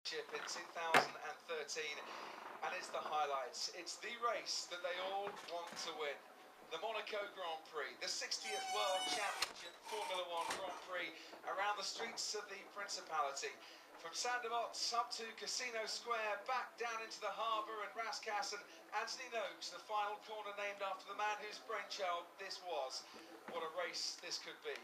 in 2013, and it's the highlights. It's the race that they all want to win. The Monaco Grand Prix, the 60th World Championship Formula One Grand Prix around the streets of the Principality. From Sandovots up to Casino Square, back down into the harbour and Rascasse and Anthony Noakes, the final corner named after the man whose brainchild this was. What a race this could be.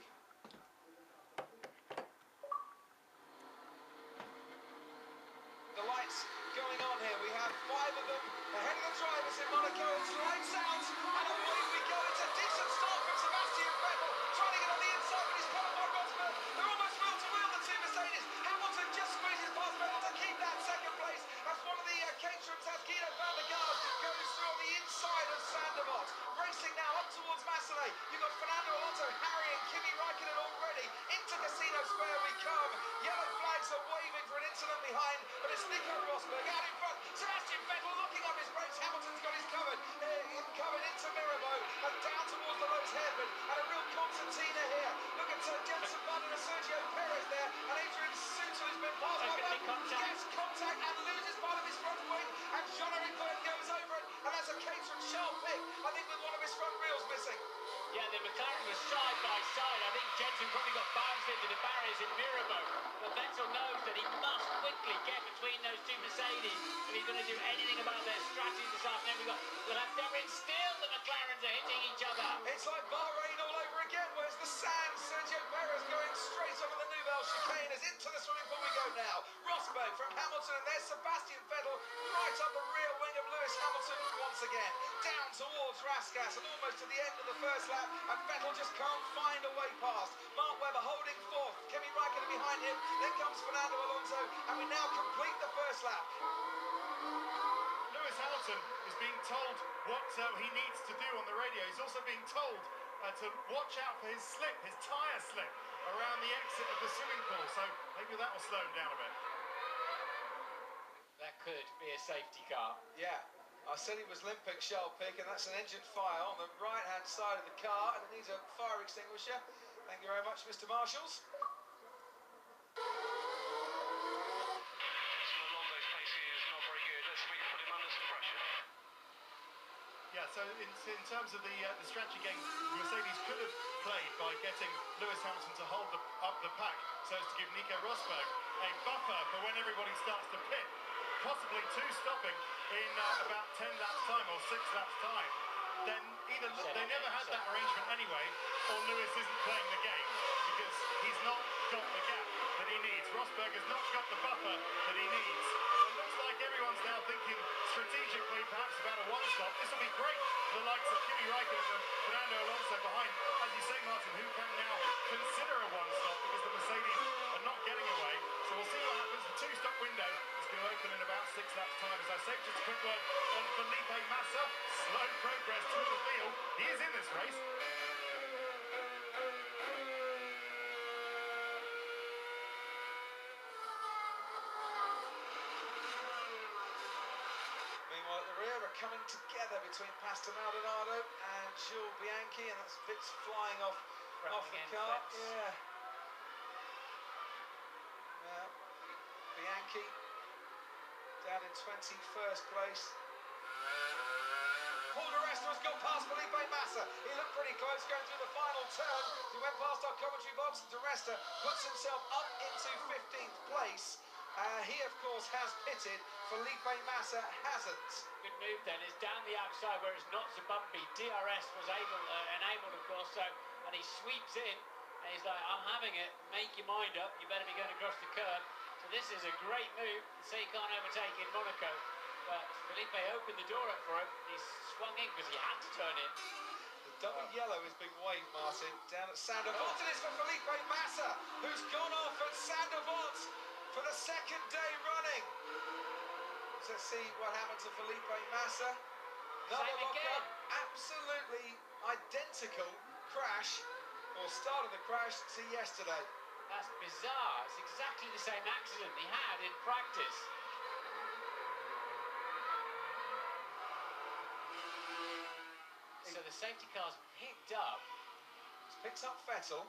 The lights going on here. We have 5 of them ahead of the drivers in Monaco. It's lights out, and away we go. It's a decent start from Sebastian Vettel, trying to get on the inside, but he's covered by Rosberg. They're almost wheel to wheel, the two Mercedes. Hamilton just squeezes past Vettel to keep that second place. As one of the caterers has Guido van der Garde goes through on the inside of Sandovots. Racing now up towards Massillé. You've got Fernando Alonso, Harry and Kimi Raikkonen already. Into Casino Square we come. Yellow flags are waving for an incident behind, but it's Nico Rosberg out in front. Sebastian Vettel looking up his brakes. Hamilton's got his covered into Mirabeau and down towards the Lowe's hairpin, and a real concertina here. Look at Jenson Button and Sergio Perez there, and Adrian Sutil has been passed by Button. Gets contact and loses part of his front wing, and Jean-Eric Vergne goes over it, and that's a case from Charles Pic, I think, with one of his front wheels missing. Yeah, the McLaren was side by side. I think Jenson probably got bounced into the barriers in Mirabeau. But Vettel knows that he must quickly get between those two Mercedes if he's going to do anything about their strategy this afternoon. We'll have debris still. The McLarens are hitting each other. It's like Bahrain all over again. Where's the sand? Sergio Perez going straight over the Nouvelle chicane as into the swimming pool we go now. Rosberg from Hamilton, and there's Sebastian Vettel right up the rear wing of Lewis Hamilton once again. Down towards Rascasse and almost to the end of the first lap, and Vettel just can't find a way past. Mark Webber holding fourth, Kimi Raikkonen behind him, then comes Fernando Alonso, and we now complete the first lap. Lewis Hamilton is being told what he needs to do on the radio. He's also being told to watch out for his slip, his tyre slip, around the exit of the swimming pool, so maybe that will slow him down a bit. That could be a safety car. Yeah. I said he was limping, Charles Pic, and that's an engine fire on the right-hand side of the car, and it needs a fire extinguisher. Thank you very much, Mr. Marshals. Yeah, so in terms of the strategy game, Mercedes could have played by getting Lewis Hamilton to hold up the pack so as to give Nico Rosberg a buffer for when everybody starts to pit, possibly 2 stopping in about 10 laps time or 6 laps time. Then either they never had that arrangement anyway, or Lewis isn't playing the game because he's not got the gap that he needs. Rosberg has not got the buffer that he needs. It looks like everyone's now thinking strategically perhaps about a 1-stop. This will be great for the likes of Kimi Raikkonen and Fernando Alonso behind, as you say, Martin, who can now consider a 1-stop because the Mercedes are not getting away. So we'll see what happens. The 2-stop window is going to open in about 6 laps time. As I say, just a quick word on Felipe Massa. Slow progress through the field. He is in this race. Meanwhile, at the rear are coming together between Pastor Maldonado and Jules Bianchi, and that's bits flying off the car. Yeah. Bianchi down in 21st place. Paul di Resta has gone past Felipe Massa. He looked pretty close going through the final turn. He went past our commentary box, and di Resta puts himself up into 15th place. He, of course, has pitted. Felipe Massa hasn't. Good move then. It's down the outside where it's not so bumpy. DRS was enabled, of course, so, and he sweeps in, and he's like, I'm having it. Make your mind up. You better be going across the curb. So this is a great move. So you can't overtake in Monaco. But Felipe opened the door up for him. He swung in because he had to turn in. The double yellow is being waved, Martin, down at Sandovots. And it's for Felipe Massa, who's gone off at Sandovots for the 2nd day running. So let's see what happened to Felipe Massa. Absolutely identical crash, or start of the crash, to yesterday. That's bizarre. It's exactly the same accident he had in practice. So the safety car's picked up picked up Vettel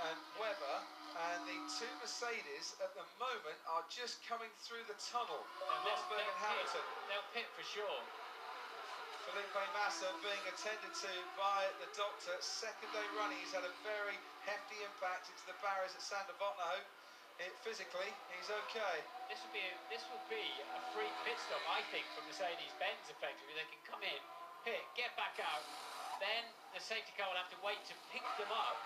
and Webber, and the two Mercedes at the moment are just coming through the tunnel. Rosberg and Hamilton. They'll pit for sure. Felipe Massa being attended to by the doctor. Second day running, he's had a very hefty impact into the barriers at Sander Botner. Physically, he's okay. This will be a free pit stop, I think, for Mercedes-Benz. Effectively, they can come in, pit, get back out. Then the safety car will have to wait to pick them up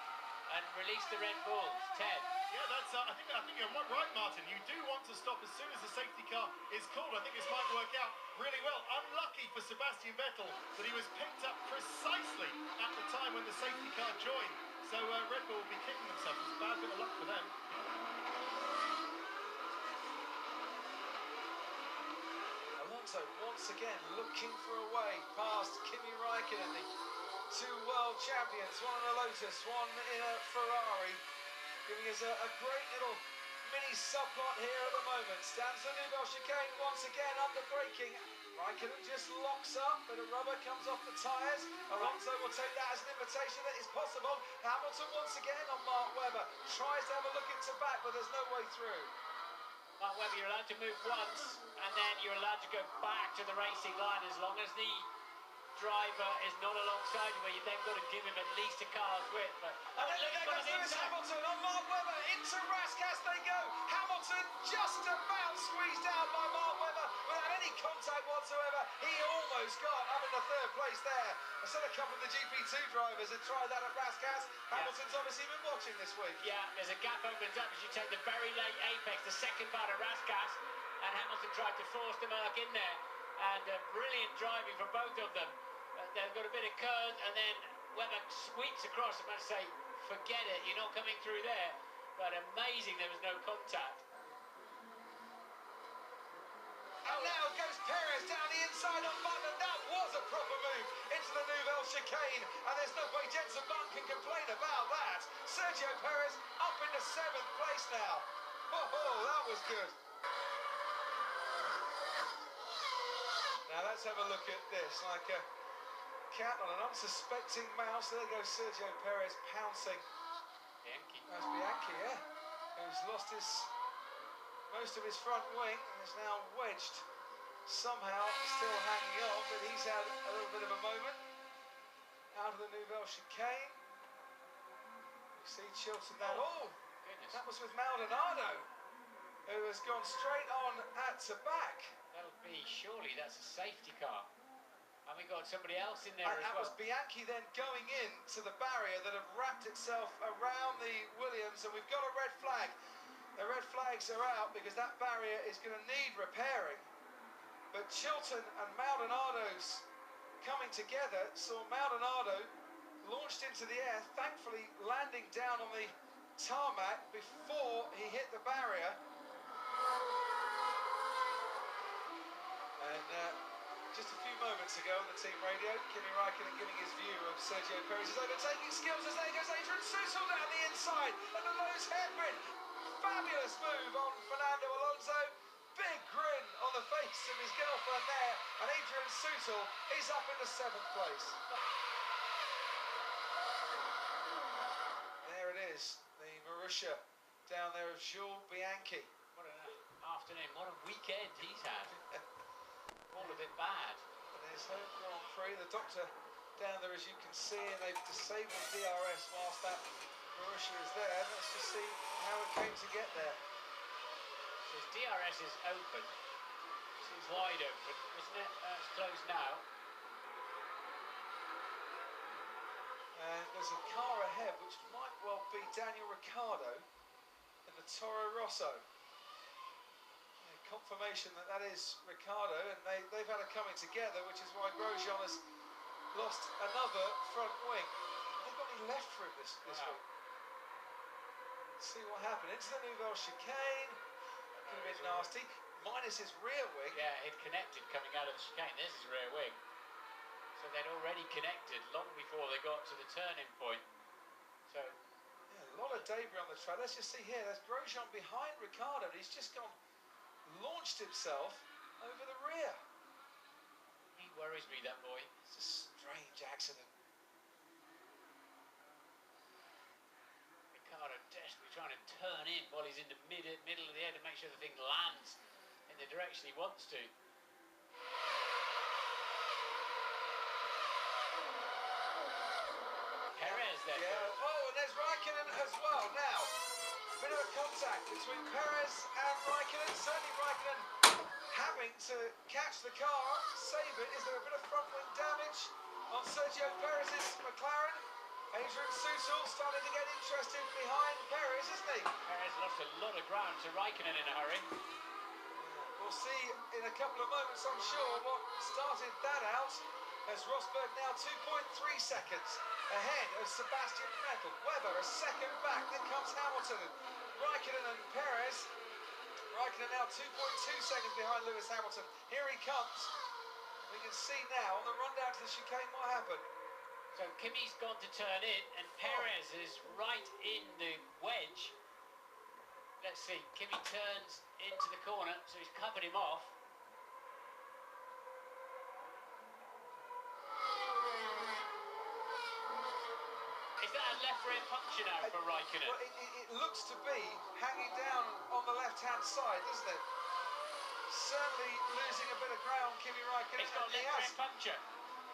and release the Red Bulls. Ted. Yeah, that's. I think you're right, Martin. You do want to stop as soon as the safety car is called. I think this might work out really well. Unlucky for Sebastian Vettel that he was picked up precisely at the time when the safety car joined. So Red Bull will be kicking themselves. It's a bad bit of luck for them. Alonso once again looking for a way past Kimi Raikkonen, the two world champions, one in a Lotus, one in a Ferrari, giving us a great little mini subplot here at the moment. Stands the Nouvelle chicane once again under braking. Raikkonen just locks up, bit of rubber comes off the tyres. Alonso will take that as an invitation that is possible. Hamilton once again on Mark Webber, tries to have a look into back, but there's no way through. Mark Webber, you're allowed to move once, and then you're allowed to go back to the racing line as long as the driver is not alongside you, where you've then got to give him at least a car's width. But and then there goes Lewis Hamilton on Mark Webber, into Rascasse they go. Hamilton just about squeezed out by Mark Webber without any contact whatsoever. He almost got up in the third place there. I said a couple of the GP2 drivers had tried that at Rascasse. Hamilton's obviously been watching this week. Yeah, there's a gap opens up as you take the very late apex, the second part of Rascasse, and Hamilton tried to force the mark in there. And brilliant driving from both of them. They've got a bit of curve, and then Webber sweeps across. I must say, forget it, you're not coming through there. But amazing there was no contact. And now goes Perez down the inside on Button. That was a proper move into the Nouvelle chicane, and there's no way Jenson Button can complain about that. Sergio Perez up into 7th place now. Oh, that was good. Now let's have a look at this, like a cat on an unsuspecting mouse. There goes Sergio Perez pouncing. Bianchi. That's Bianchi, yeah. Who's lost most of his front wing and is now wedged. Somehow still hanging on, but he's had a little bit of a moment. Out of the Nouvelle chicane. You see Chilton now. Oh, goodness. That was with Maldonado, who has gone straight on at to back. That'll be, surely that's a safety car. And we got somebody else in there and as that well. was Bianchi then going in to the barrier that had wrapped itself around the Williams, and we've got a red flag. The red flags are out because that barrier is going to need repairing. But Chilton and Maldonado's coming together saw Maldonado launched into the air, thankfully landing down on the tarmac before he hit the barrier. And just a few moments ago on the team radio, Kimi Raikkonen giving his view of Sergio Perez's overtaking skills as there goes Adrian Sutil down the inside at the nose hairpin. Fabulous move on Fernando Alonso. Big grin on the face of his girlfriend there, and Adrian Sutil is up into 7th place. There it is, the Marussia down there of Jules Bianchi. What an afternoon, what a weekend he's had. All a bit bad. And there's her Grand Prix, the doctor down there as you can see, and they've disabled DRS whilst that Marussia is there. Let's just see how it came to get there. So his DRS is open, seems wide open, isn't it? It's closed now. And there's a car ahead which might well be Daniel Ricciardo in the Toro Rosso. Confirmation that that is Ricciardo, and they've had a coming together, which is why Grosjean has lost another front wing. They've got any left for him this week. Let's see what happened. Into the Nouvelle chicane. Could have been nasty. Minus his rear wing. Yeah, it connected coming out of the chicane. There's his rear wing. So they'd already connected long before they got to the turning point. So yeah, a lot of debris on the track. Let's just see here. There's Grosjean behind Ricciardo. He's just launched himself over the rear. He worries me, that boy. It's a strange accident. trying to turn in while he's in the middle of the air to make sure the thing lands in the direction he wants to. Perez there. Yeah. Oh, and there's Raikkonen as well. Now, bit of a contact between Perez and Raikkonen. Certainly Raikkonen having to catch the car, save it. Is there a bit of front wing damage on Sergio Perez's McLaren? Adrian Sutil starting to get interested behind Perez, isn't he? Perez lost a lot of ground to Raikkonen in a hurry. We'll see in a couple of moments, I'm sure, what started that out, as Rosberg now 2.3 seconds ahead of Sebastian Vettel. Webber a second back, then comes Hamilton. Raikkonen and Perez. Raikkonen now 2.2 seconds behind Lewis Hamilton. Here he comes. We can see now on the run down to the chicane what happened. So Kimi's gone to turn in, and Perez is right in the wedge. Let's see, Kimi turns into the corner, so he's covered him off. Is that a left rear puncture now for Raikkonen? Well, it looks to be hanging down on the left-hand side, doesn't it? Certainly losing a bit of ground, Kimi Raikkonen. He's got a left rear puncture.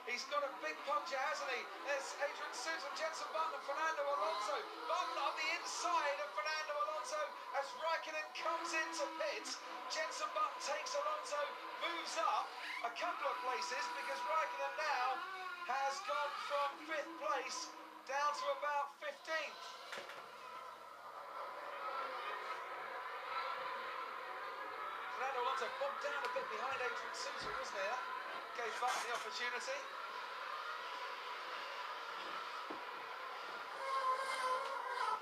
He's got a big puncture, hasn't he? There's Adrian Sutil, Jenson Button and Fernando Alonso. Button on the inside of Fernando Alonso as Raikkonen comes into pit. Jenson Button takes Alonso, moves up a couple of places because Raikkonen now has gone from 5th place down to about 15th. Fernando Alonso bogged down a bit behind Adrian Sutil, wasn't he? That gave Button the opportunity.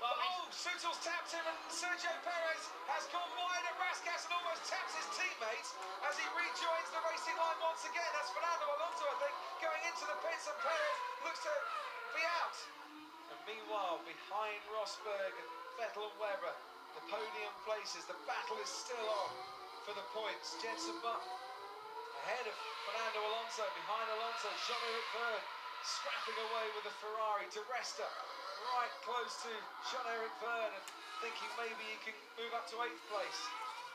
Well, Sutil's tapped him and Sergio Perez has gone wide at Raskas and almost taps his teammates as he rejoins the racing line once again. That's Fernando Alonso, I think, going into the pits, and Perez looks to be out. And meanwhile, behind Rosberg, Vettel and Webber, the podium places, the battle is still on for the points. Jenson Button ahead of Fernando Alonso, behind Alonso, Jean-Éric Vergne scrapping away with the Ferrari. Di Resta right close to Jean-Éric Vergne and thinking maybe he can move up to 8th place,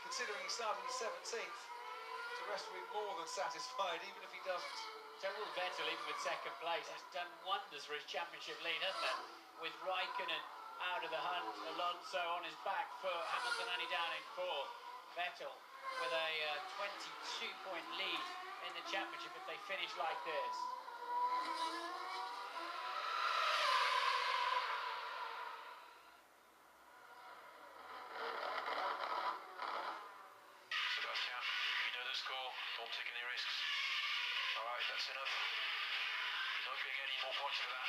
considering he started in 17th. Di Resta will be more than satisfied, even if he doesn't. So will Vettel, even with 2nd place, has done wonders for his championship lead, hasn't it? With Raikkonen out of the hunt, Alonso on his back foot, Hamilton only down in 4th. Vettel with a 22-point lead in the championship if they finish like this. Sebastian, you know the score, don't take any risks. Alright, that's enough. Not getting any more points for that.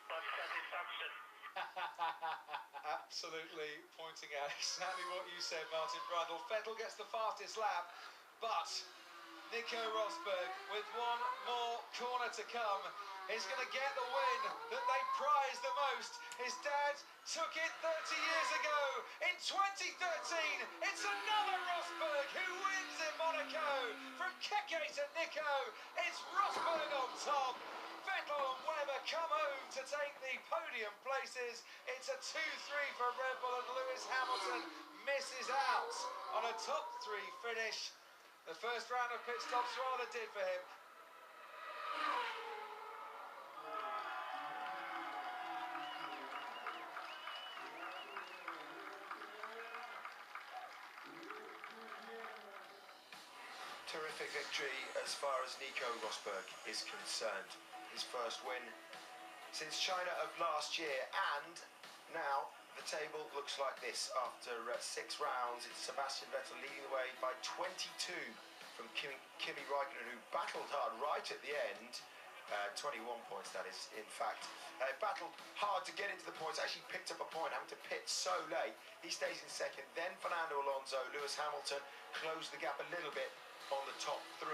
That's satisfaction. Absolutely pointing out exactly what you said, Martin Brundle. Vettel gets the fastest lap, but Nico Rosberg, with one more corner to come, is going to get the win that they prize the most. His dad took it 30 years ago. In 2013, it's another Rosberg who wins in Monaco. From Keke to Nico, it's Rosberg on top. Vettel and Webber come home to take the podium places. It's a 2-3 for Red Bull, and Lewis Hamilton misses out on a top 3 finish. The first round of pit stops rather did for him. Terrific victory as far as Nico Rosberg is concerned. His first win since China of last year, and now the table looks like this. After 6 rounds, it's Sebastian Vettel leading the way by 22 from Kimi Raikkonen, who battled hard right at the end. 21 points, that is, in fact. Battled hard to get into the points, actually picked up a point, having to pit so late. He stays in 2nd. Then Fernando Alonso, Lewis Hamilton closed the gap a little bit on the top 3.